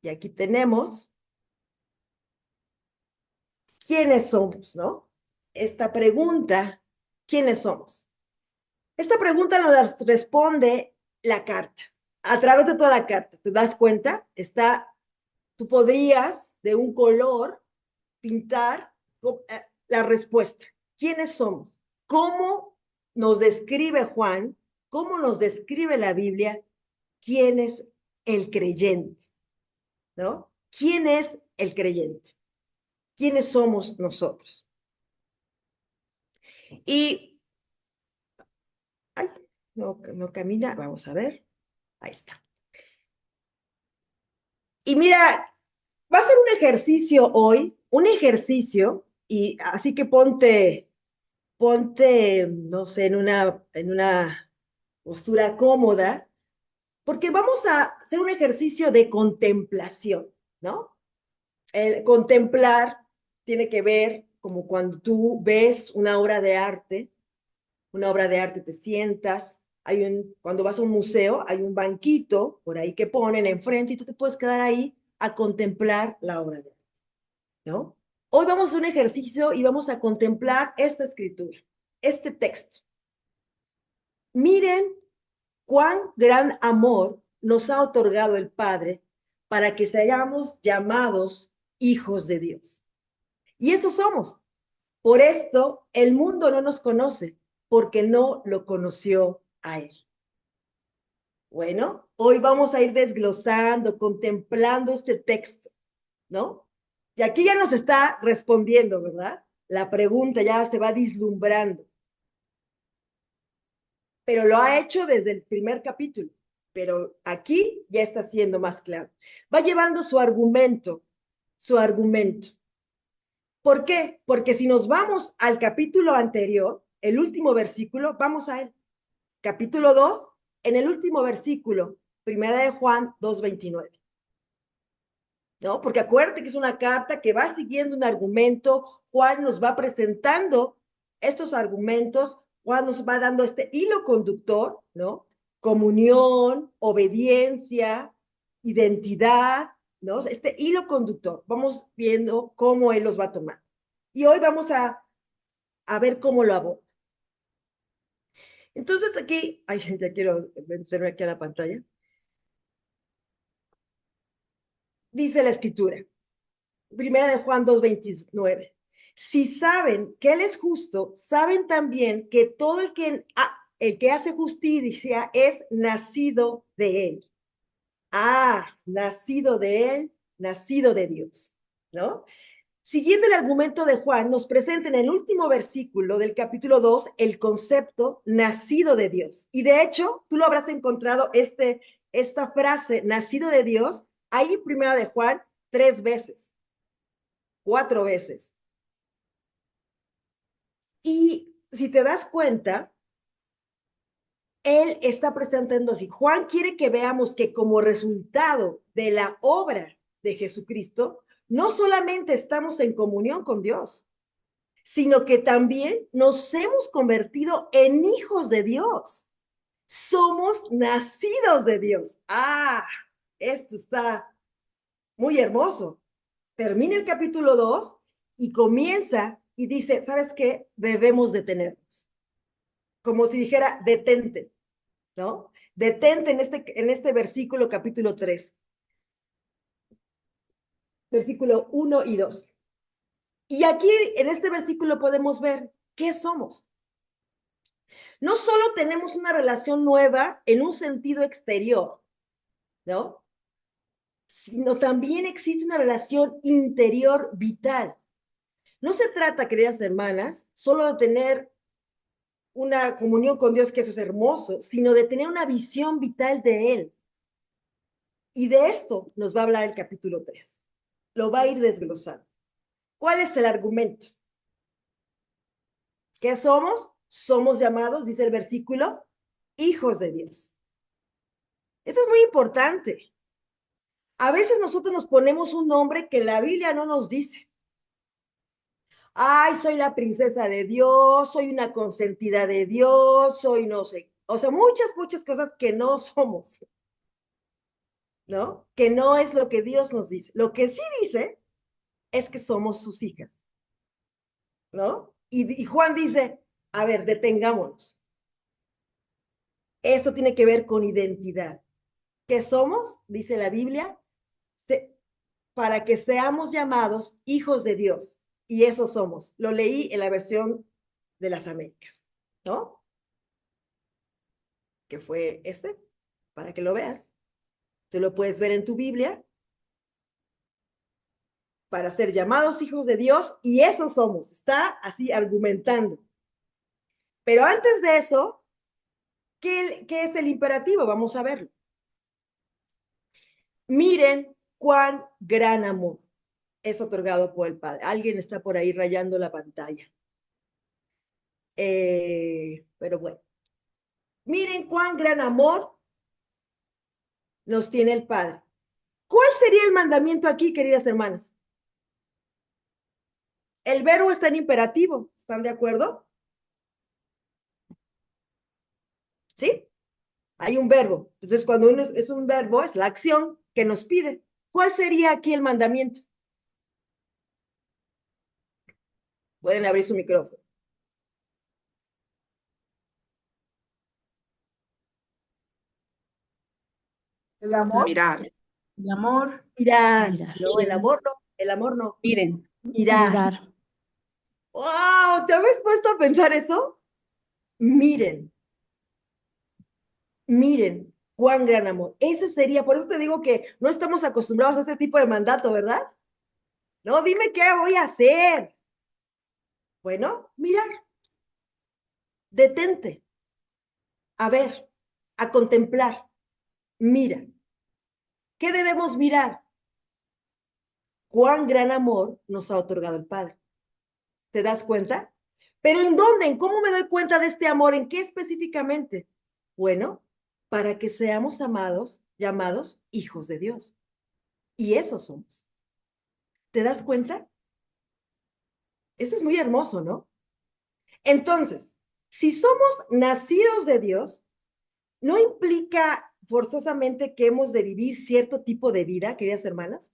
Y aquí tenemos quiénes somos, ¿no? Esta pregunta, ¿quiénes somos? Esta pregunta nos la responde la carta. A través de toda la carta, ¿te das cuenta? Tú podrías de un color pintar la respuesta. ¿Quiénes somos? ¿Cómo nos describe Juan? ¿Cómo nos describe la Biblia? ¿Quién es el creyente? ¿No? ¿Quién es el creyente? ¿Quiénes somos nosotros? Y, ay, no camina, vamos a ver, ahí está. Y mira, va a ser un ejercicio hoy, un ejercicio, y así que ponte, no sé, en una postura cómoda, porque vamos a hacer un ejercicio de contemplación, ¿no? El contemplar tiene que ver como cuando tú ves una obra de arte te sientas, cuando vas a un museo hay un banquito por ahí que ponen enfrente y tú te puedes quedar ahí a contemplar la obra de arte, ¿no? Hoy vamos a hacer un ejercicio y vamos a contemplar esta escritura, este texto. Miren cuán gran amor nos ha otorgado el Padre para que seamos llamados hijos de Dios. Y eso somos. Por esto el mundo no nos conoce, porque no lo conoció a Él. Bueno, hoy vamos a ir desglosando, contemplando este texto, ¿no? Y aquí ya nos está respondiendo, ¿verdad? La pregunta ya se va vislumbrando, pero lo ha hecho desde el primer capítulo, pero aquí ya está siendo más claro. Va llevando su argumento, su argumento. ¿Por qué? Porque si nos vamos al capítulo anterior, el último versículo, vamos a él. Capítulo 2, en el último versículo, primera de Juan 2:29. ¿No? Porque acuérdate que es una carta que va siguiendo un argumento, Juan nos va presentando estos argumentos, Juan nos va dando este hilo conductor, ¿no? Comunión, obediencia, identidad, ¿no? Este hilo conductor. Vamos viendo cómo él los va a tomar. Y hoy vamos a ver cómo lo aborda. Entonces aquí, ay, ya quiero meterme aquí a la pantalla. Dice la escritura, primera de Juan 2:29. Si saben que Él es justo, saben también que todo el que hace justicia es nacido de Él. Nacido de Él, nacido de Dios, ¿no? Siguiendo el argumento de Juan, nos presenta en el último versículo del capítulo 2 el concepto nacido de Dios. Y de hecho, tú lo habrás encontrado esta frase, nacido de Dios, ahí en primera de Juan 3 veces, 4 veces. Y si te das cuenta, él está presentando así. Juan quiere que veamos que como resultado de la obra de Jesucristo, no solamente estamos en comunión con Dios, sino que también nos hemos convertido en hijos de Dios. Somos nacidos de Dios. Esto está muy hermoso. Termina el capítulo 2 y comienza y dice, ¿sabes qué? Debemos detenernos. Como si dijera, detente, ¿no? Detente en este versículo capítulo 3, versículo 1 y 2. Y aquí en este versículo podemos ver qué somos. No solo tenemos una relación nueva en un sentido exterior, ¿no? Sino también existe una relación interior vital. No se trata, queridas hermanas, solo de tener una comunión con Dios, que eso es hermoso, sino de tener una visión vital de Él. Y de esto nos va a hablar el capítulo 3. Lo va a ir desglosando. ¿Cuál es el argumento? ¿Qué somos? Somos llamados, dice el versículo, hijos de Dios. Esto es muy importante. A veces nosotros nos ponemos un nombre que la Biblia no nos dice. Ay, soy la princesa de Dios, soy una consentida de Dios, soy no sé. O sea, muchas cosas que no somos. ¿no? Que no es lo que Dios nos dice. Lo que sí dice es que somos sus hijas, ¿no? Y Juan dice, a ver, detengámonos. Esto tiene que ver con identidad. ¿Qué somos? Dice la Biblia, para que seamos llamados hijos de Dios. Y eso somos. Lo leí en la versión de las Américas, ¿no? Que fue para que lo veas. Tú lo puedes ver en tu Biblia, para ser llamados hijos de Dios, y eso somos. Está así argumentando. Pero antes de eso, ¿qué es el imperativo? Vamos a verlo. Miren cuán gran amor es otorgado por el Padre. Alguien está por ahí rayando la pantalla. Pero bueno, miren cuán gran amor nos tiene el Padre. ¿Cuál sería el mandamiento aquí, queridas hermanas? El verbo está en imperativo. ¿Están de acuerdo? ¿Sí? Hay un verbo. Entonces, cuando uno es un verbo, es la acción que nos pide. ¿Cuál sería aquí el mandamiento? Pueden abrir su micrófono. ¿El amor? Mirar. El amor, Mirar. mirar. No, el amor no. El amor no. Miren. Mirar. Mirar. ¡Wow! ¿Te habéis puesto a pensar eso? Miren, miren, cuán gran amor. Ese sería, por eso te digo que no estamos acostumbrados a ese tipo de mandato, ¿verdad? No, dime qué voy a hacer. Bueno, mirar, detente, a ver, a contemplar. Mira, ¿qué debemos mirar? Cuán gran amor nos ha otorgado el Padre. ¿Te das cuenta? Pero ¿en dónde? ¿En cómo me doy cuenta de este amor? ¿En qué específicamente? Bueno, para que seamos amados, llamados hijos de Dios. Y eso somos. ¿Te das cuenta? Eso es muy hermoso, ¿no? Entonces, si somos nacidos de Dios, no implica forzosamente que hemos de vivir cierto tipo de vida, queridas hermanas.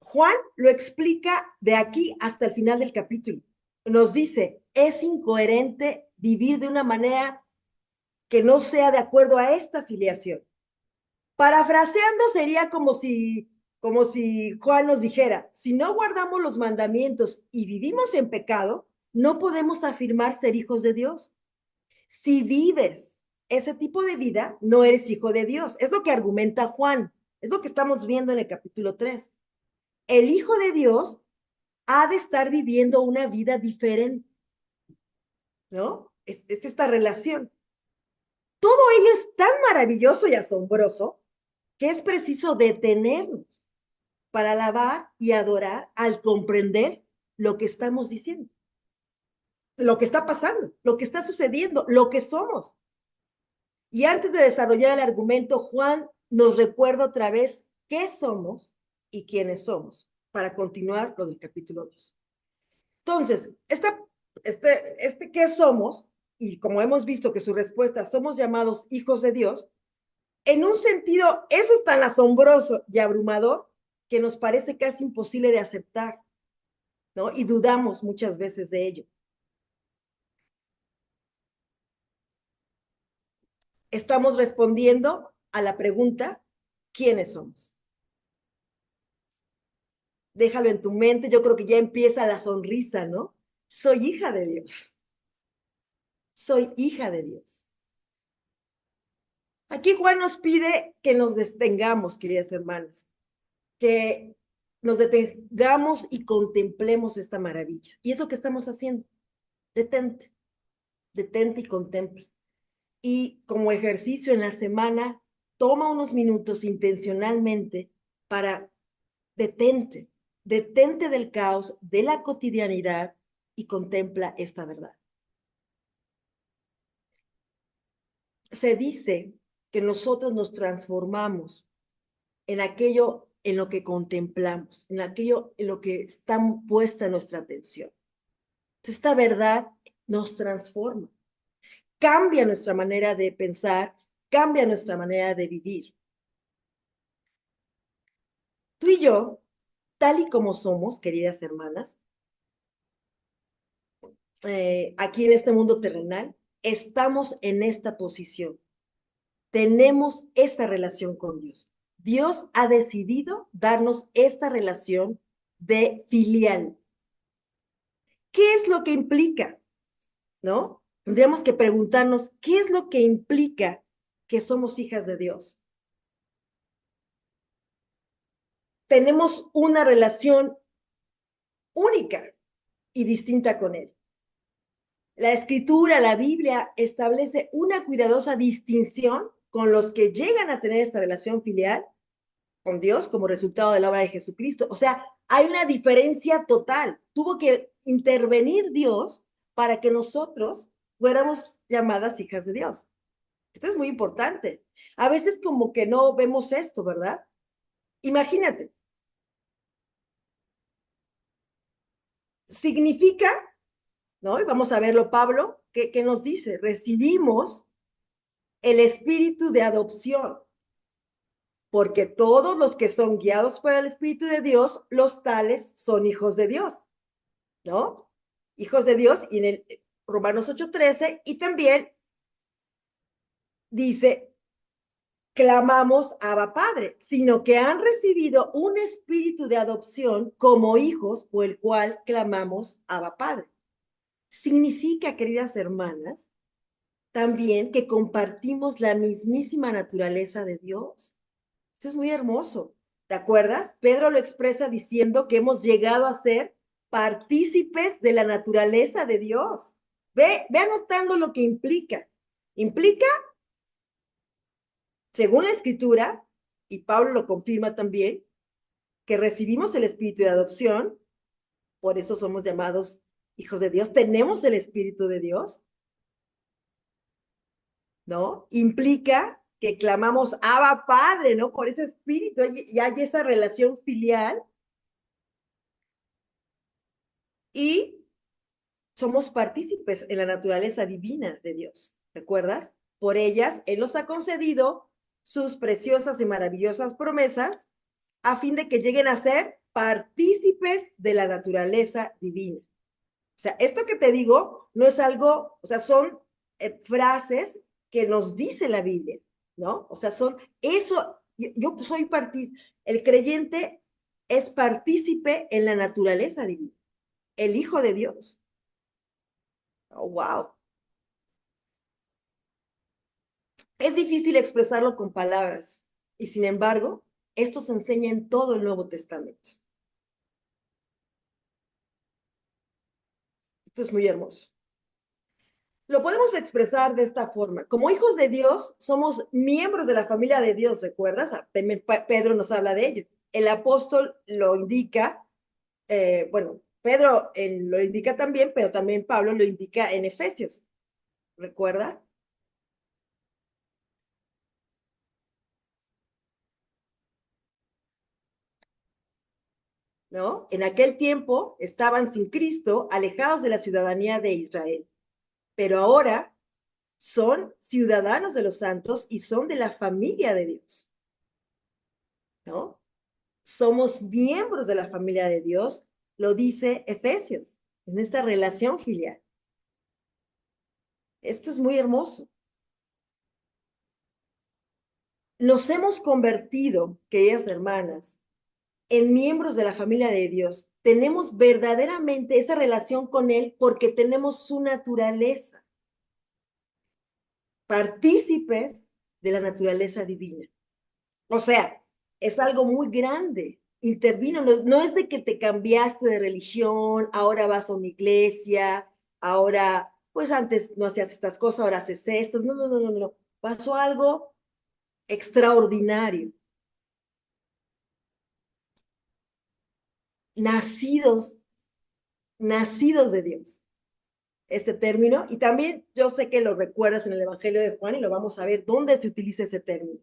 Juan lo explica de aquí hasta el final del capítulo. Nos dice, es incoherente vivir de una manera que no sea de acuerdo a esta filiación. Parafraseando sería como si Juan nos dijera, si no guardamos los mandamientos y vivimos en pecado, no podemos afirmar ser hijos de Dios. Si vives ese tipo de vida, no eres hijo de Dios. Es lo que argumenta Juan. Es lo que estamos viendo en el capítulo 3. El hijo de Dios ha de estar viviendo una vida diferente, ¿no? Es esta relación. Todo ello es tan maravilloso y asombroso que es preciso detenernos para alabar y adorar al comprender lo que estamos diciendo, lo que está pasando, lo que está sucediendo, lo que somos. Y antes de desarrollar el argumento, Juan nos recuerda otra vez qué somos y quiénes somos, para continuar lo del capítulo 2. Entonces, qué somos, y como hemos visto que su respuesta, somos llamados hijos de Dios, en un sentido, eso es tan asombroso y abrumador que nos parece casi imposible de aceptar, ¿no? Y dudamos muchas veces de ello. Estamos respondiendo a la pregunta, ¿quiénes somos? Déjalo en tu mente, yo creo que ya empieza la sonrisa, ¿no? Soy hija de Dios. Soy hija de Dios. Aquí Juan nos pide que nos detengamos, queridas hermanas, que nos detengamos y contemplemos esta maravilla. Y es lo que estamos haciendo. Detente, detente y contempla. Y como ejercicio en la semana, toma unos minutos intencionalmente para detente, detente del caos, de la cotidianidad y contempla esta verdad. Se dice que nosotros nos transformamos en aquello en lo que contemplamos, en aquello en lo que está puesta nuestra atención. Entonces, esta verdad nos transforma, cambia nuestra manera de pensar, cambia nuestra manera de vivir. y yo, tal y como somos, queridas hermanas, aquí en este mundo terrenal, estamos en esta posición. Tenemos esa relación con Dios. Dios ha decidido darnos esta relación de filial. ¿Qué es lo que implica? ¿No? Tendríamos que preguntarnos, ¿qué es lo que implica que somos hijas de Dios? Tenemos una relación única y distinta con Él. La Escritura, la Biblia, establece una cuidadosa distinción con los que llegan a tener esta relación filial con Dios como resultado de la obra de Jesucristo. O sea, hay una diferencia total. Tuvo que intervenir Dios para que nosotros fuéramos llamadas hijas de Dios. Esto es muy importante. A veces como que no vemos esto, ¿verdad? Imagínate, significa, ¿no? Y vamos a verlo, Pablo, ¿qué nos dice? Recibimos el espíritu de adopción, porque todos los que son guiados por el Espíritu de Dios, los tales son hijos de Dios, ¿no? Hijos de Dios, y en el Romanos 8:13, y también dice, clamamos Abba Padre, sino que han recibido un espíritu de adopción como hijos, por el cual clamamos Abba Padre. Significa, queridas hermanas, también que compartimos la mismísima naturaleza de Dios. Esto es muy hermoso. ¿Te acuerdas? Pedro lo expresa diciendo que hemos llegado a ser partícipes de la naturaleza de Dios. Ve anotando lo que implica. Implica, según la Escritura, y Pablo lo confirma también, que recibimos el espíritu de adopción, por eso somos llamados hijos de Dios, tenemos el espíritu de Dios, ¿no? Implica que clamamos Abba Padre, ¿no? Por ese espíritu, y hay esa relación filial, y somos partícipes en la naturaleza divina de Dios, ¿recuerdas? Por ellas, Él nos ha concedido sus preciosas y maravillosas promesas a fin de que lleguen a ser partícipes de la naturaleza divina. O sea, esto que te digo no es algo, o sea, son frases que nos dice la Biblia, ¿no? O sea, son eso, yo soy partícipe, el creyente es partícipe en la naturaleza divina, el Hijo de Dios. Oh, wow. Es difícil expresarlo con palabras y sin embargo, esto se enseña en todo el Nuevo Testamento. Esto es muy hermoso. Lo podemos expresar de esta forma. Como hijos de Dios, somos miembros de la familia de Dios, ¿recuerdas? Pedro nos habla de ello. El apóstol lo indica, bueno, Pedro lo indica también, pero también Pablo lo indica en Efesios, ¿recuerda? ¿No? En aquel tiempo estaban sin Cristo, alejados de la ciudadanía de Israel, pero ahora son ciudadanos de los santos y son de la familia de Dios, ¿no? Somos miembros de la familia de Dios, lo dice Efesios, en esta relación filial. Esto es muy hermoso. Nos hemos convertido, queridas hermanas, en miembros de la familia de Dios. Tenemos verdaderamente esa relación con Él porque tenemos su naturaleza, partícipes de la naturaleza divina. O sea, es algo muy grande. Intervino, no es de que te cambiaste de religión, ahora vas a una iglesia, ahora, pues antes no hacías estas cosas, ahora haces estas. No, no, no, no, no. Pasó algo extraordinario. Nacidos, nacidos de Dios. Este término, y también yo sé que lo recuerdas en el Evangelio de Juan y lo vamos a ver dónde se utiliza ese término.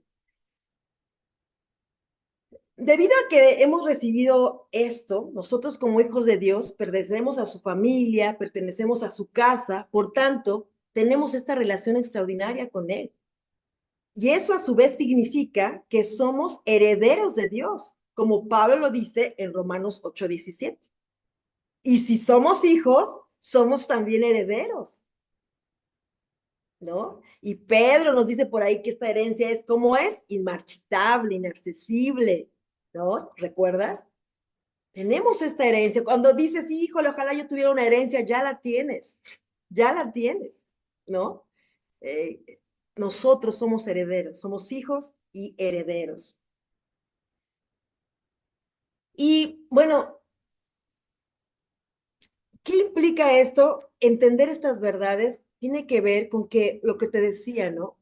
Debido a que hemos recibido esto, nosotros como hijos de Dios pertenecemos a su familia, pertenecemos a su casa, por tanto, tenemos esta relación extraordinaria con Él. Y eso a su vez significa que somos herederos de Dios. como Pablo lo dice en Romanos 8:17. Y si somos hijos, somos también herederos, ¿no? Y Pedro nos dice por ahí que esta herencia es, ¿cómo es? Inmarchitable, inaccesible, ¿no? ¿Recuerdas? Tenemos esta herencia. Cuando dices, híjole, ojalá yo tuviera una herencia, ya la tienes, ¿no? Eh, nosotros somos herederos, somos hijos y herederos. Y bueno, ¿qué implica esto? Entender estas verdades tiene que ver con que lo que te decía, ¿no?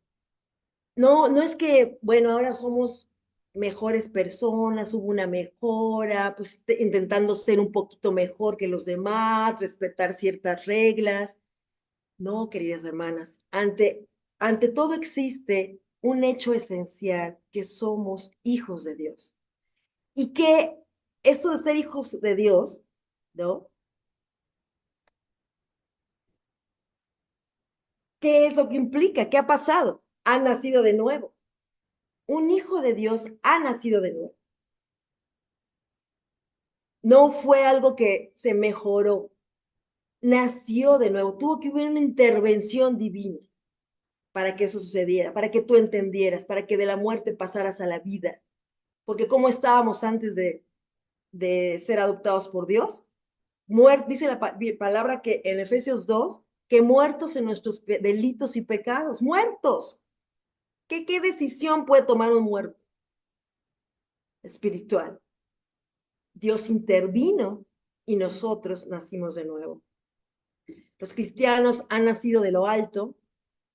No es que, bueno, ahora somos mejores personas, hubo una mejora, pues intentando ser un poquito mejor que los demás, respetar ciertas reglas. No, queridas hermanas, ante todo existe un hecho esencial, que somos hijos de Dios. Y que esto de ser hijos de Dios, ¿no? ¿Qué es lo que implica? ¿Qué ha pasado? Ha nacido de nuevo. Un hijo de Dios ha nacido de nuevo. No fue algo que se mejoró, nació de nuevo. Tuvo que haber una intervención divina para que eso sucediera, para que tú entendieras, para que de la muerte pasaras a la vida. Porque como estábamos antes de ser adoptados por Dios, dice la palabra que en Efesios 2, que muertos en nuestros delitos y pecados, muertos. ¿Qué decisión puede tomar un muerto espiritual? Dios intervino y nosotros nacimos de nuevo. Los cristianos han nacido de lo alto,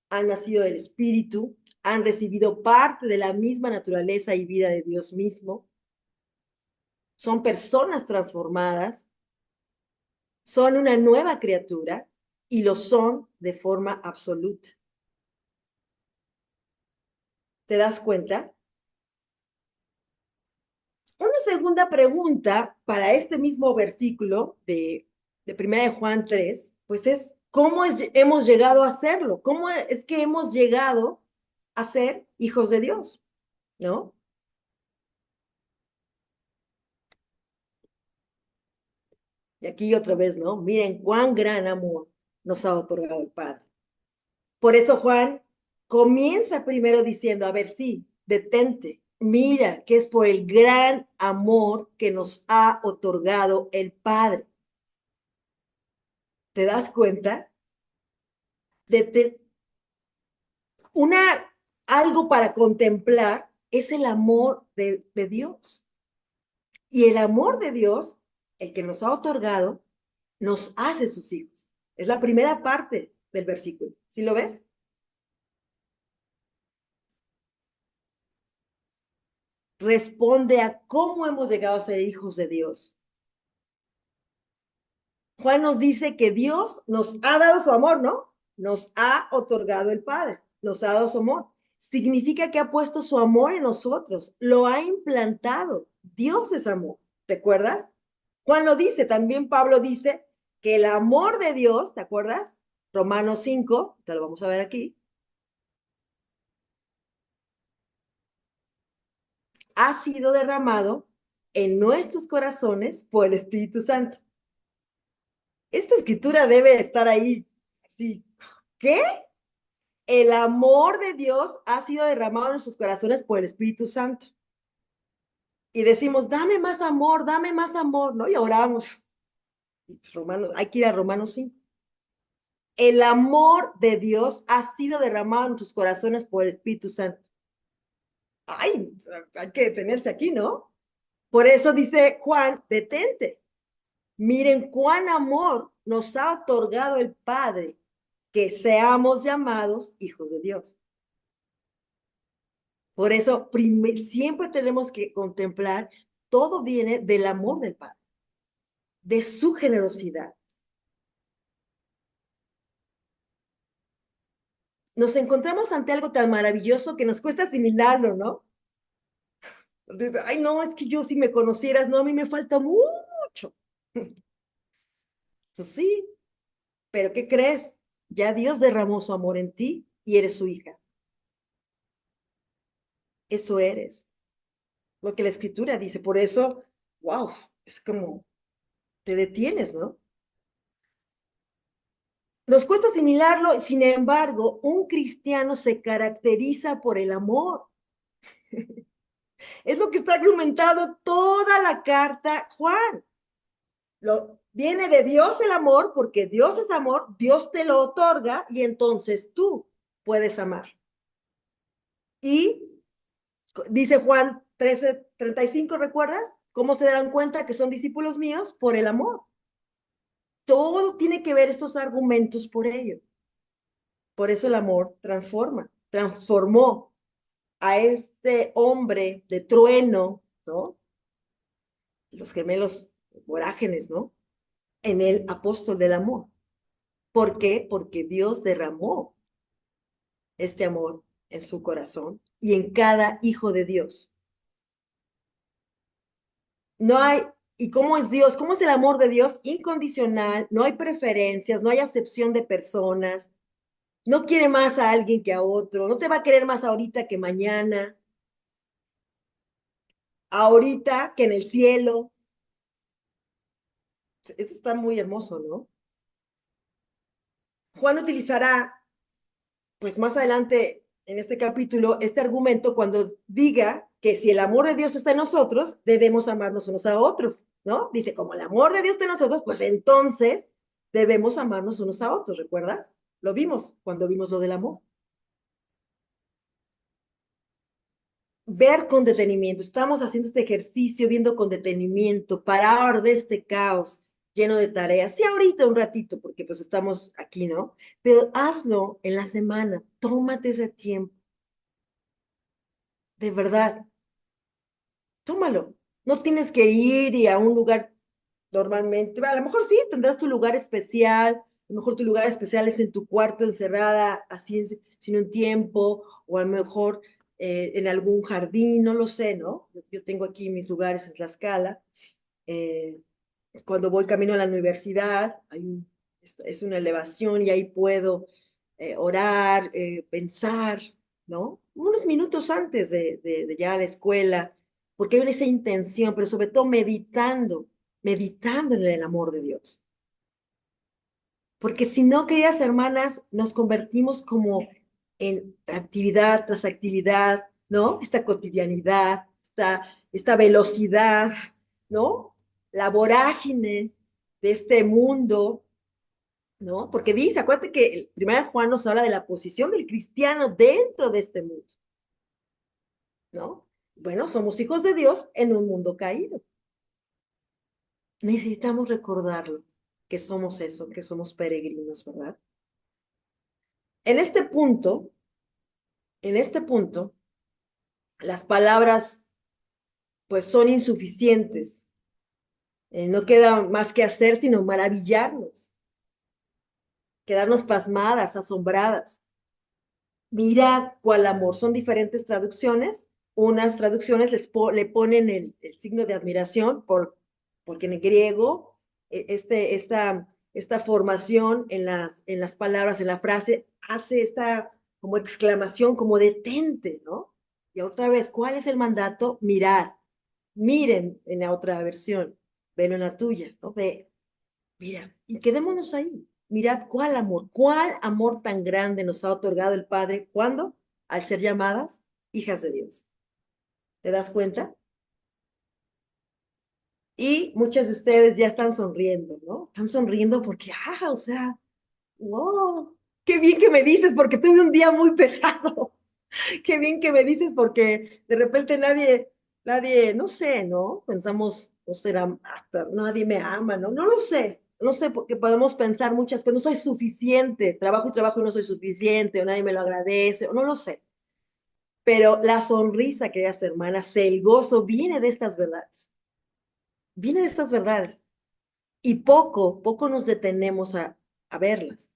han nacido del Espíritu, han recibido parte de la misma naturaleza y vida de Dios mismo. Son personas transformadas, son una nueva criatura y lo son de forma absoluta. ¿Te das cuenta? Una segunda pregunta para este mismo versículo de 1 de Juan 3, pues es, ¿cómo hemos llegado a serlo? ¿Cómo es que hemos llegado a ser hijos de Dios? ¿No? Y aquí otra vez, ¿no? Miren cuán gran amor nos ha otorgado el Padre. Por eso Juan comienza primero diciendo, a ver, sí, detente, mira que es por el gran amor que nos ha otorgado el Padre. ¿Te das cuenta? De una, algo para contemplar es el amor de Dios. Y el amor de Dios, el que nos ha otorgado, nos hace sus hijos. Es la primera parte del versículo. ¿Sí lo ves? Responde a cómo hemos llegado a ser hijos de Dios. Juan nos dice que Dios nos ha dado su amor, ¿no? Nos ha otorgado el Padre, nos ha dado su amor. Significa que ha puesto su amor en nosotros, lo ha implantado. Dios es amor, ¿recuerdas? Juan lo dice, también Pablo dice que el amor de Dios, ¿te acuerdas? Romanos 5, te lo vamos a ver aquí, ha sido derramado en nuestros corazones por el Espíritu Santo. Esta escritura debe estar ahí. Sí. ¿Qué? El amor de Dios ha sido derramado en nuestros corazones por el Espíritu Santo. Y decimos, dame más amor, ¿no? Y oramos. Romanos, hay que ir a Romanos 5. El amor de Dios ha sido derramado en nuestros corazones por el Espíritu Santo. Ay, hay que detenerse aquí, ¿no? Por eso dice Juan, detente. Miren cuán amor nos ha otorgado el Padre, que seamos llamados hijos de Dios. Por eso siempre tenemos que contemplar, todo viene del amor del Padre, de su generosidad. Nos encontramos ante algo tan maravilloso que nos cuesta asimilarlo, ¿no? Ay, no, es que yo si me conocieras, no, a mí me falta mucho. Pues sí, pero ¿qué crees? Ya Dios derramó su amor en ti y eres su hija. Eso eres. lo que la escritura dice. Por eso, wow, es como te detienes, ¿no? Nos cuesta asimilarlo, sin embargo, un cristiano se caracteriza por el amor. Es lo que está argumentado toda la carta, Juan. Viene de Dios el amor, porque Dios es amor, Dios te lo otorga y entonces tú puedes amar. Y dice Juan 13:35, ¿recuerdas? ¿Cómo se darán cuenta que son discípulos míos? Por el amor. Todo tiene que ver estos argumentos por ello. Por eso el amor transforma, transformó a este hombre de trueno, ¿no? Los gemelos vorágenes, ¿no? En el apóstol del amor. ¿Por qué? Porque Dios derramó este amor en su corazón y en cada hijo de Dios. No hay, ¿y cómo es Dios? ¿Cómo es el amor de Dios? Incondicional, no hay preferencias, no hay acepción de personas, no quiere más a alguien que a otro, no te va a querer más ahorita que mañana, ahorita que en el cielo. Eso está muy hermoso, ¿no? Juan utilizará, pues más adelante en este capítulo, este argumento cuando diga que si el amor de Dios está en nosotros, debemos amarnos unos a otros, ¿no? Dice, como el amor de Dios está en nosotros, pues entonces debemos amarnos unos a otros, ¿recuerdas? Lo vimos cuando vimos lo del amor. Ver con detenimiento, estamos haciendo este ejercicio viendo con detenimiento, parar de este caos lleno de tareas. Sí, ahorita un ratito, porque pues estamos aquí, ¿no? Pero hazlo en la semana, tómate ese tiempo, de verdad, tómalo. No tienes que ir y a un lugar normalmente, a lo mejor sí, tendrás tu lugar especial, a lo mejor tu lugar especial es en tu cuarto encerrada, así sin un tiempo, o a lo mejor en algún jardín, no lo sé, ¿no? Yo tengo aquí mis lugares en Tlaxcala. eh, Cuando voy camino a la universidad, es una elevación y ahí puedo orar, pensar, ¿no? Unos minutos antes de llegar a la escuela, porque hay esa intención, pero sobre todo meditando, meditando en el amor de Dios. Porque si no, queridas hermanas, nos convertimos como en actividad tras actividad, ¿no? Esta cotidianidad, esta velocidad, ¿no? La vorágine de este mundo, ¿no? Porque dice, acuérdate que el 1 Juan nos habla de la posición del cristiano dentro de este mundo, ¿no? Bueno, somos hijos de Dios en un mundo caído. Necesitamos recordarlo, que somos eso, que somos peregrinos, ¿verdad? En este punto, en este punto, las palabras pues son insuficientes. No queda más que hacer sino maravillarnos, quedarnos pasmadas, asombradas. Mirad cuál amor. Son diferentes traducciones. Unas traducciones le ponen el signo de admiración porque en el griego esta formación en las palabras, en la frase, hace esta como exclamación, como detente, ¿no? Y otra vez, ¿cuál es el mandato? Mirad, miren en la otra versión, ven en la tuya, ¿no? Ve, mira, y quedémonos ahí. Mirad cuál amor tan grande nos ha otorgado el Padre. ¿Cuándo? Al ser llamadas hijas de Dios. ¿Te das cuenta? Y muchas de ustedes ya están sonriendo, ¿no? Están sonriendo porque, o sea, wow, qué bien que me dices porque tuve un día muy pesado. Qué bien que me dices porque de repente nadie, no sé, ¿no? Pensamos, no será, hasta nadie me ama, ¿no? No lo sé, no sé, porque podemos pensar muchas cosas, no soy suficiente, trabajo y trabajo y no soy suficiente, o nadie me lo agradece, o no lo sé. Pero la sonrisa, queridas hermanas, el gozo viene de estas verdades, viene de estas verdades. Y poco nos detenemos a verlas.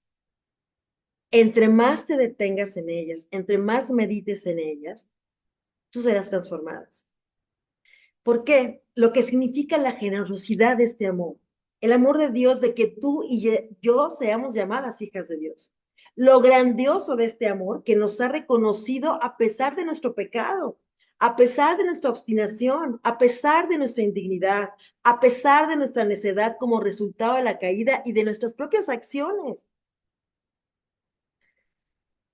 Entre más te detengas en ellas, entre más medites en ellas, tú serás transformadas. ¿Por qué? Lo que significa la generosidad de este amor. El amor de Dios de que tú y yo seamos llamadas hijas de Dios. Lo grandioso de este amor que nos ha reconocido a pesar de nuestro pecado, a pesar de nuestra obstinación, a pesar de nuestra indignidad, a pesar de nuestra necedad como resultado de la caída y de nuestras propias acciones.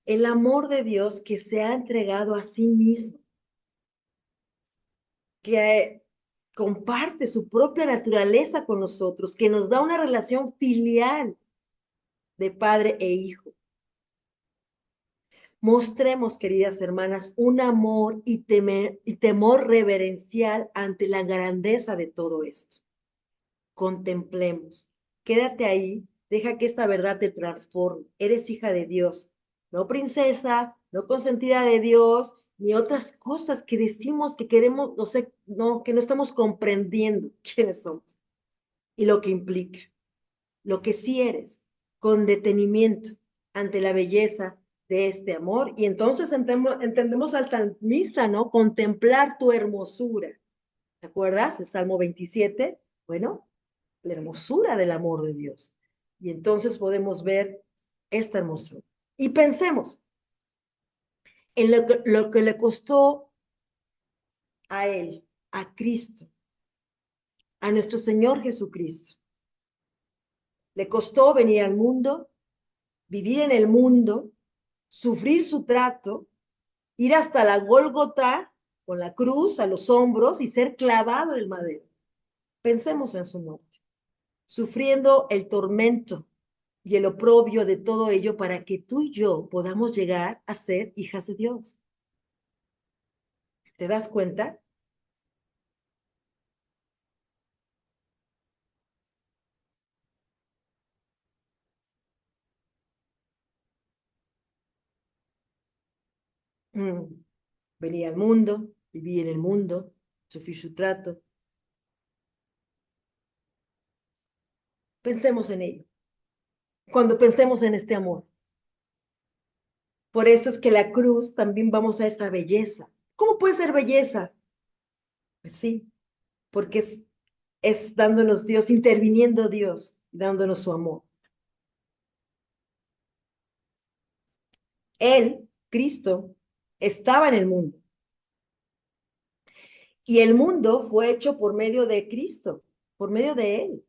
El amor de Dios que se ha entregado a sí mismo, que comparte su propia naturaleza con nosotros, que nos da una relación filial de padre e hijo. Mostremos, queridas hermanas, un amor y temor reverencial ante la grandeza de todo esto. Contemplemos. Quédate ahí, deja que esta verdad te transforme. Eres hija de Dios, no princesa, no consentida de Dios, ni otras cosas que decimos que queremos, no sé, no, que no estamos comprendiendo quiénes somos y lo que implica. Lo que sí eres, con detenimiento ante la belleza de este amor. Y entonces entendemos al salmista, ¿no? Contemplar tu hermosura. ¿Te acuerdas? El Salmo 27. Bueno, la hermosura del amor de Dios. Y entonces podemos ver esta hermosura. Y pensemos en lo que le costó a Él, a Cristo, a nuestro Señor Jesucristo. Le costó venir al mundo, vivir en el mundo, sufrir su trato, ir hasta la Gólgota con la cruz a los hombros y ser clavado en el madero. Pensemos en su muerte, sufriendo el tormento y el oprobio de todo ello para que tú y yo podamos llegar a ser hijas de Dios. ¿Te das cuenta? Mm. Venía al mundo, viví en el mundo, sufrí su trato. Pensemos en ello. Cuando pensemos en este amor. Por eso es que la cruz también vamos a esa belleza. ¿Cómo puede ser belleza? Pues sí, porque es dándonos Dios, interviniendo Dios, dándonos su amor. Él, Cristo, estaba en el mundo y el mundo fue hecho por medio de Cristo, por medio de Él.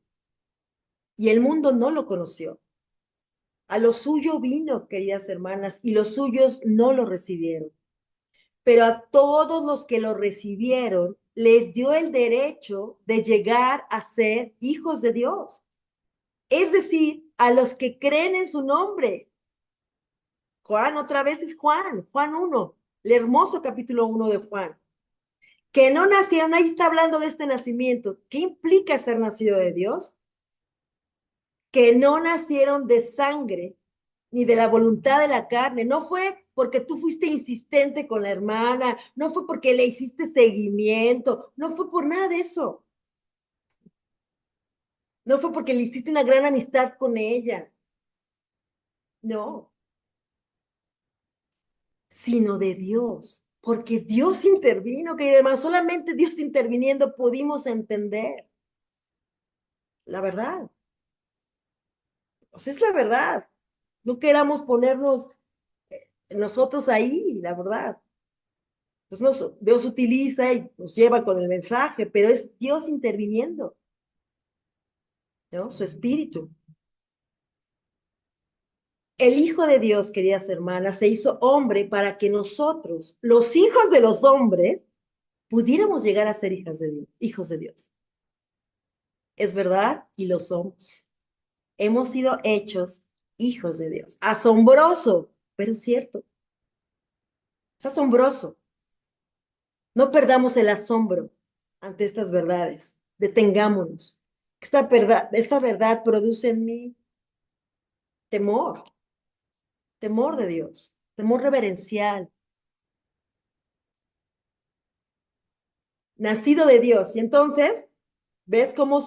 Y el mundo no lo conoció. A lo suyo vino, queridas hermanas, y los suyos no lo recibieron. Pero a todos los que lo recibieron, les dio el derecho de llegar a ser hijos de Dios. Es decir, a los que creen en su nombre. Juan, otra vez es Juan, Juan 1, el hermoso capítulo 1 de Juan. Que no nacieron, ahí está hablando de este nacimiento. ¿Qué implica ser nacido de Dios? Que no nacieron de sangre ni de la voluntad de la carne. No fue porque tú fuiste insistente con la hermana, no fue porque le hiciste seguimiento, no fue por nada de eso. No fue porque le hiciste una gran amistad con ella. No, sino de Dios. Porque Dios intervino, que además solamente Dios interviniendo pudimos entender la verdad. O sea, es la verdad. No queramos ponernos nosotros ahí, la verdad. Pues Dios utiliza y nos lleva con el mensaje, pero es Dios interviniendo, ¿no? Su espíritu. El Hijo de Dios, queridas hermanas, se hizo hombre para que nosotros, los hijos de los hombres, pudiéramos llegar a ser hijas de Dios, hijos de Dios. Es verdad y lo somos. Hemos sido hechos hijos de Dios. Asombroso, pero cierto. Es asombroso. No perdamos el asombro ante estas verdades. Detengámonos. Esta verdad produce en mí temor, temor de Dios, temor reverencial, nacido de Dios. Y entonces, ¿ves cómo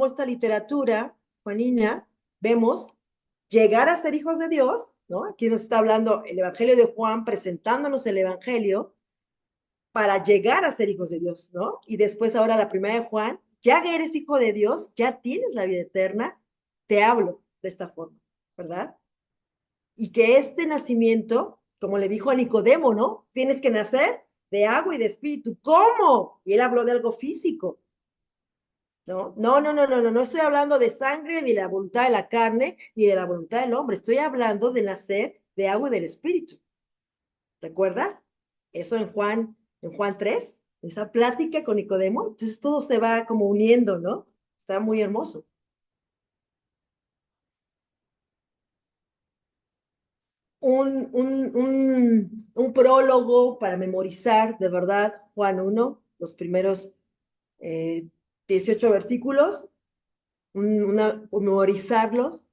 esta literatura, Juanina, vemos llegar a ser hijos de Dios, ¿no? Aquí nos está hablando el Evangelio de Juan, presentándonos el Evangelio para llegar a ser hijos de Dios, ¿no? Y después ahora la primera de Juan, ya que eres hijo de Dios, ya tienes la vida eterna, te hablo de esta forma, ¿verdad? Y que este nacimiento, como le dijo a Nicodemo, ¿no? Tienes que nacer de agua y de espíritu. ¿Cómo? Y él habló de algo físico. No, no, no, no, no, no, no estoy hablando de sangre, ni de la voluntad de la carne, ni de la voluntad del hombre. Estoy hablando de nacer de agua y del espíritu. ¿Recuerdas? Eso en Juan 3, esa plática con Nicodemo. Entonces todo se va como uniendo, ¿no? Está muy hermoso. Un prólogo para memorizar, de verdad, Juan 1, los primeros 18 versículos, memorizarlos,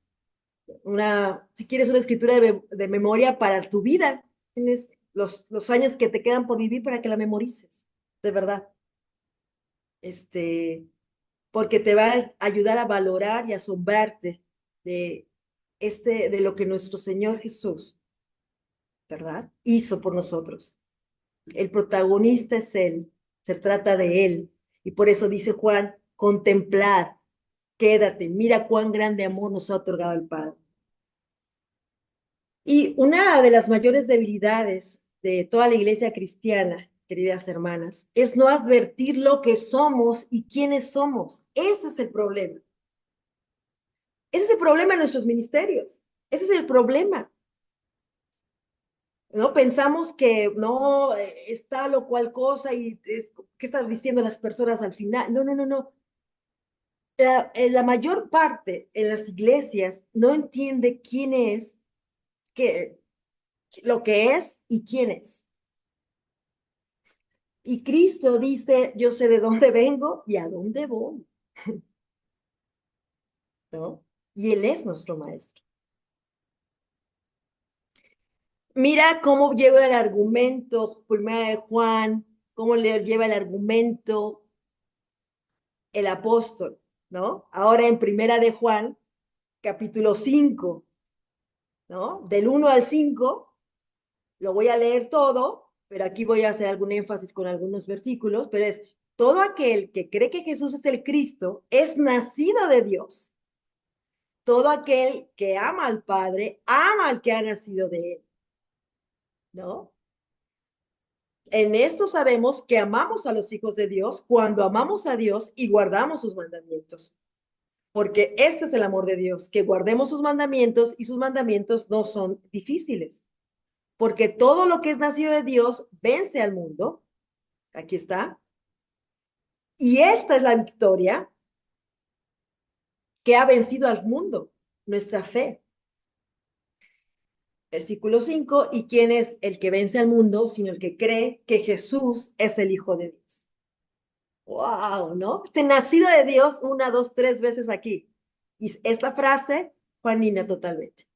si quieres una escritura de memoria para tu vida, tienes los años que te quedan por vivir para que la memorices, de verdad, este, porque te va a ayudar a valorar y asombrarte de, de lo que nuestro Señor Jesús, ¿verdad? Hizo por nosotros. El protagonista es Él, se trata de Él. Y por eso dice Juan, contemplad, quédate, mira cuán grande amor nos ha otorgado el Padre. Y una de las mayores debilidades de toda la iglesia cristiana, queridas hermanas, es no advertir lo que somos y quiénes somos. Ese es el problema. Ese es el problema en nuestros ministerios. Ese es el problema. ¿No? Pensamos que no es tal o cual cosa y ¿qué están diciendo las personas al final? No, no, no, no. La mayor parte en las iglesias no entiende quién es, qué, lo que es y quién es. Y Cristo dice, yo sé de dónde vengo y a dónde voy, ¿no? Y Él es nuestro maestro. Mira cómo lleva el argumento, primera de Juan, cómo le lleva el argumento el apóstol, ¿no? Ahora en primera de Juan, capítulo 5, ¿no? Del 1 al 5, lo voy a leer todo, pero aquí voy a hacer algún énfasis con algunos versículos, pero es, todo aquel que cree que Jesús es el Cristo es nacido de Dios. Todo aquel que ama al Padre, ama al que ha nacido de él, ¿no? En esto sabemos que amamos a los hijos de Dios cuando amamos a Dios y guardamos sus mandamientos. Porque este es el amor de Dios, que guardemos sus mandamientos y sus mandamientos no son difíciles. Porque todo lo que es nacido de Dios vence al mundo. Aquí está. Y esta es la victoria que ha vencido al mundo, nuestra fe. Versículo 5, ¿y quién es el que vence al mundo, sino el que cree que Jesús es el Hijo de Dios? ¡Wow! ¿No? Este nacido de Dios, una, dos, tres veces aquí. Y esta frase, Juanina, totalmente.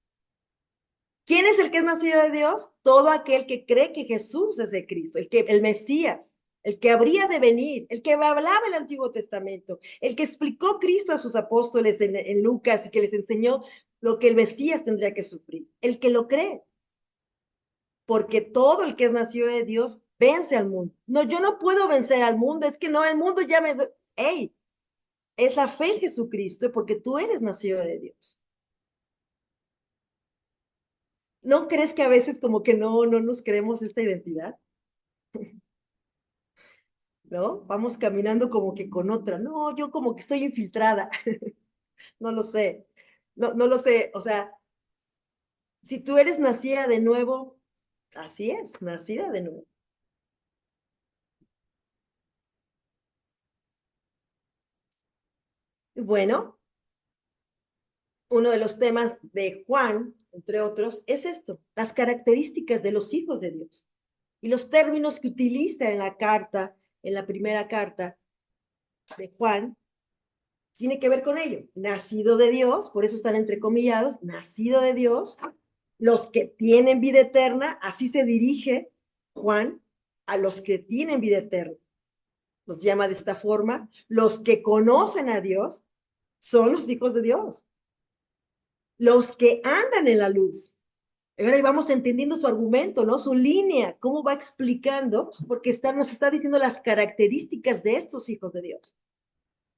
¿Quién es el que es nacido de Dios? Todo aquel que cree que Jesús es el Cristo, el Mesías, el que habría de venir, el que hablaba el Antiguo Testamento, el que explicó Cristo a sus apóstoles en Lucas y que les enseñó lo que el Mesías tendría que sufrir. El que lo cree. Porque todo el que es nacido de Dios vence al mundo. No, yo no puedo vencer al mundo, es que no, el mundo ya me... ¡Ey! Es la fe en Jesucristo porque tú eres nacido de Dios. ¿No crees que a veces como que no nos creemos esta identidad? ¿No? Vamos caminando como que con otra. No, yo como que estoy infiltrada. No lo sé. No, no lo sé. O sea, si tú eres nacida de nuevo, así es, nacida de nuevo. Bueno, uno de los temas de Juan, entre otros, es esto, las características de los hijos de Dios y los términos que utiliza en la carta, en la primera carta de Juan, tiene que ver con ello. Nacido de Dios, por eso están entrecomillados, nacido de Dios, los que tienen vida eterna, así se dirige Juan a los que tienen vida eterna. Los llama de esta forma, los que conocen a Dios son los hijos de Dios, los que andan en la luz. Ahora vamos entendiendo su argumento, ¿no? Su línea, cómo va explicando, porque nos está diciendo las características de estos hijos de Dios.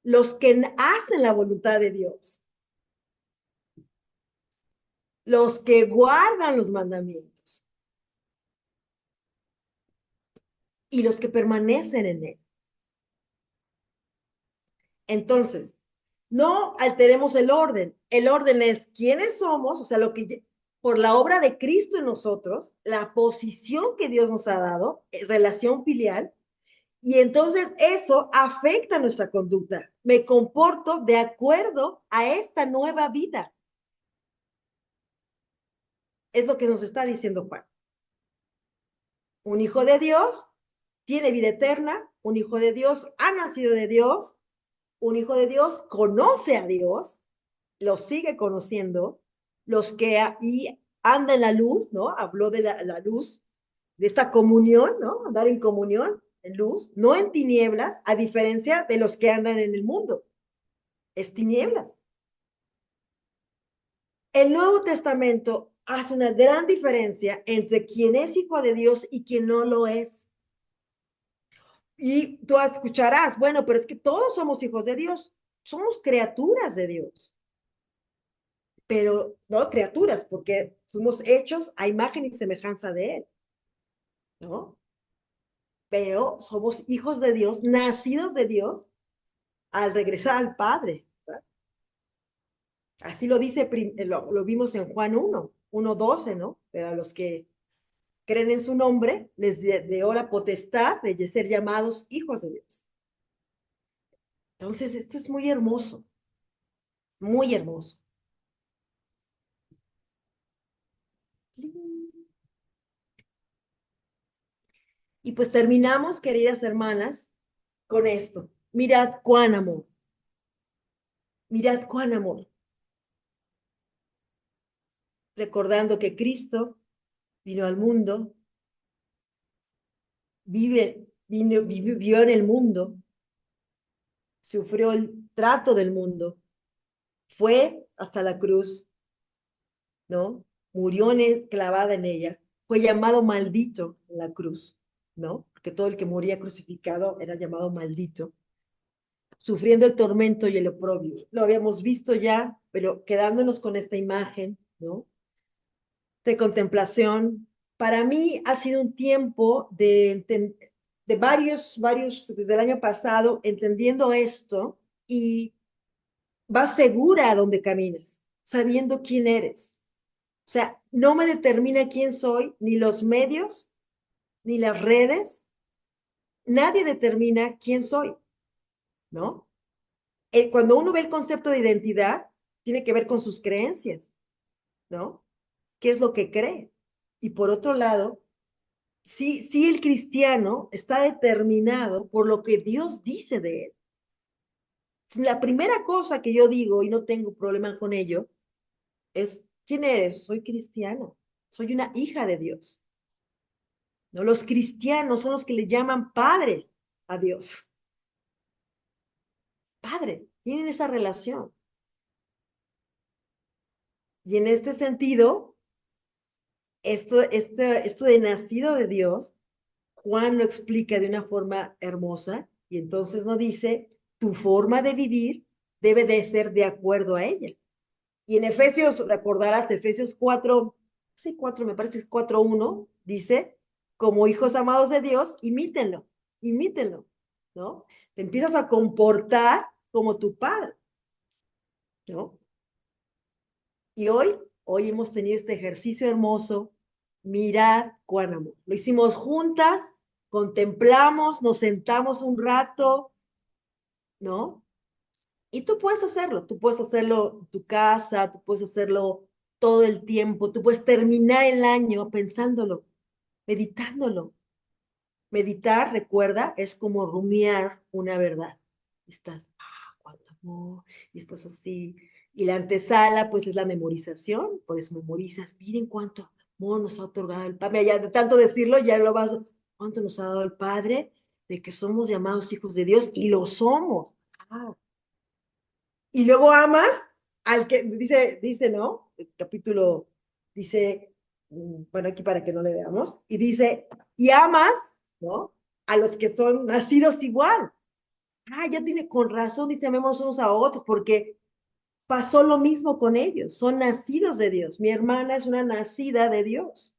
Los que hacen la voluntad de Dios, los que guardan los mandamientos. y los que permanecen en él. Entonces, no alteremos el orden. El orden es quiénes somos, o sea, lo que por la obra de Cristo en nosotros, la posición que Dios nos ha dado, relación filial, y entonces eso afecta nuestra conducta. Me comporto de acuerdo a esta nueva vida. Es lo que nos está diciendo Juan. Un hijo de Dios tiene vida eterna, un hijo de Dios ha nacido de Dios, un hijo de Dios conoce a Dios, lo sigue conociendo, los que ahí andan en la luz, ¿no? Habló de la luz, de esta comunión, ¿no? Andar en comunión, en luz, no en tinieblas, a diferencia de los que andan en el mundo. Es tinieblas. El Nuevo Testamento hace una gran diferencia entre quien es hijo de Dios y quien no lo es. Y tú escucharás, bueno, pero es que todos somos hijos de Dios, somos criaturas de Dios, pero no criaturas, porque fuimos hechos a imagen y semejanza de Él, ¿no? Pero somos hijos de Dios, nacidos de Dios, al regresar al Padre. ¿Verdad? Así lo dice, lo vimos en Juan 1:12, ¿no? Pero a los que creen en su nombre, les dio la potestad de ser llamados hijos de Dios. Entonces, esto es muy hermoso, muy hermoso. Y pues terminamos, queridas hermanas, con esto. Mirad cuán amor, recordando que Cristo vino al mundo, vivió en el mundo, sufrió el trato del mundo, fue hasta la cruz, ¿no? Murió clavada en ella, fue llamado maldito en la cruz, ¿no? Porque todo el que moría crucificado era llamado maldito, sufriendo el tormento y el oprobio. Lo habíamos visto ya, pero quedándonos con esta imagen, ¿no? De contemplación. Para mí ha sido un tiempo de varios, desde el año pasado, entendiendo esto y vas segura a donde caminas, sabiendo quién eres. O sea, no me determina quién soy, ni los medios, ni las redes, nadie determina quién soy, ¿no? Cuando uno ve el concepto de identidad, tiene que ver con sus creencias, ¿no? ¿Qué es lo que cree? Y por otro lado, sí el cristiano está determinado por lo que Dios dice de él. La primera cosa que yo digo, y no tengo problema con ello, es, ¿quién eres? Soy cristiano, soy una hija de Dios. ¿No? Los cristianos son los que le llaman padre a Dios. Padre, tienen esa relación. Y en este sentido, esto de nacido de Dios, Juan lo explica de una forma hermosa y entonces nos dice, tu forma de vivir debe de ser de acuerdo a ella. Y en Efesios, recordarás, Efesios 4, sí, 4, me parece que es 4:1, dice, como hijos amados de Dios, imítenlo, ¿no? Te empiezas a comportar como tu padre, ¿no? Y hoy hemos tenido este ejercicio hermoso, mirad cuán amor. Lo hicimos juntas, contemplamos, nos sentamos un rato, ¿no? Y tú puedes hacerlo en tu casa, tú puedes hacerlo todo el tiempo, tú puedes terminar el año pensándolo, meditándolo. Meditar, recuerda, es como rumiar una verdad. Estás, cuánto amor, y estás así. Y la antesala, pues es la memorización, por eso memorizas, miren cuánto amor nos ha otorgado el Padre. Ya de tanto decirlo, ya lo vas, cuánto nos ha dado el Padre, de que somos llamados hijos de Dios, y lo somos. Ah, y luego amas al que dice, ¿no? El capítulo dice, bueno, aquí para que no le veamos, y dice, y amas, ¿no? A los que son nacidos igual. Ah, ya tiene con razón, dice, amémonos unos a otros, porque pasó lo mismo con ellos, son nacidos de Dios. Mi hermana es una nacida de Dios.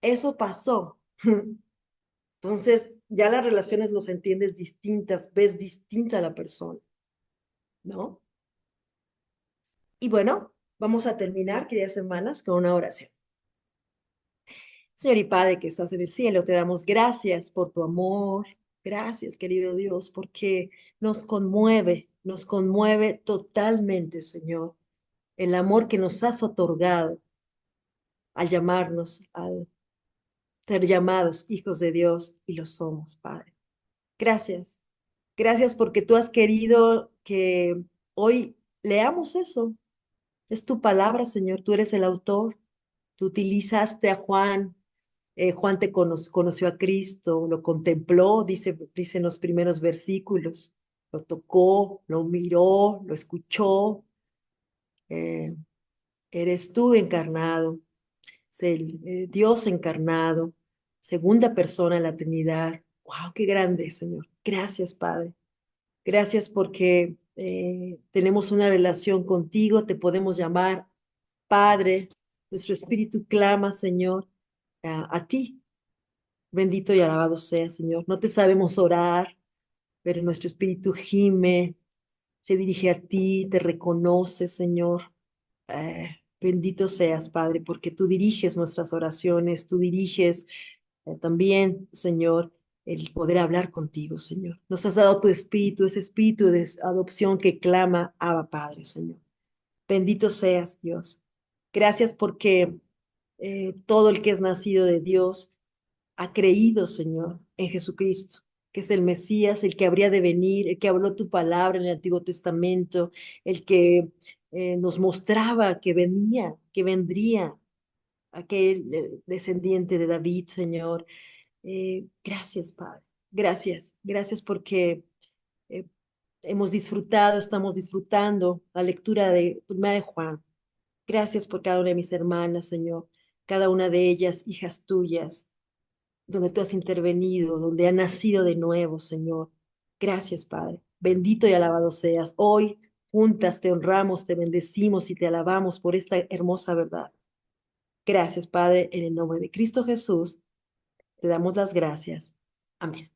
Eso pasó. Entonces, ya las relaciones los entiendes distintas, ves distinta a la persona, ¿no? Y bueno, vamos a terminar, queridas hermanas, con una oración. Señor y Padre que estás en el cielo, te damos gracias por tu amor. Gracias, querido Dios, porque nos conmueve totalmente, Señor, el amor que nos has otorgado al llamarnos, al ser llamados hijos de Dios y lo somos, Padre. Gracias. Gracias porque tú has querido que hoy leamos eso. Es tu palabra, Señor. Tú eres el autor. Tú utilizaste a Juan. Juan conoció a Cristo, lo contempló, dice en los primeros versículos. Lo tocó, lo miró, lo escuchó. Eh, Eres tú encarnado, es el Dios encarnado, segunda persona en la Trinidad. ¡Wow! ¡Qué grande, Señor! Gracias, Padre. Gracias porque tenemos una relación contigo, te podemos llamar Padre. Nuestro espíritu clama, Señor, a ti. Bendito y alabado sea, Señor. No te sabemos orar, pero nuestro espíritu gime, se dirige a ti, te reconoce, Señor. Bendito seas, Padre, porque tú diriges nuestras oraciones, tú diriges también, Señor, el poder hablar contigo, Señor. Nos has dado tu espíritu, ese espíritu de adopción que clama, Abba, Padre, Señor. Bendito seas, Dios. Gracias porque todo el que es nacido de Dios ha creído, Señor, en Jesucristo, que es el Mesías, el que habría de venir, el que habló tu palabra en el Antiguo Testamento, el que nos mostraba que venía, que vendría, aquel descendiente de David, Señor. Gracias, Padre. Gracias. Gracias porque eh, hemos disfrutado, estamos disfrutando la lectura de Primera de Juan. Gracias por cada una de mis hermanas, Señor, cada una de ellas hijas tuyas, donde tú has intervenido, donde ha nacido de nuevo, Señor. Gracias, Padre. Bendito y alabado seas. Hoy juntas te honramos, te bendecimos y te alabamos por esta hermosa verdad. Gracias, Padre, en el nombre de Cristo Jesús, te damos las gracias. Amén.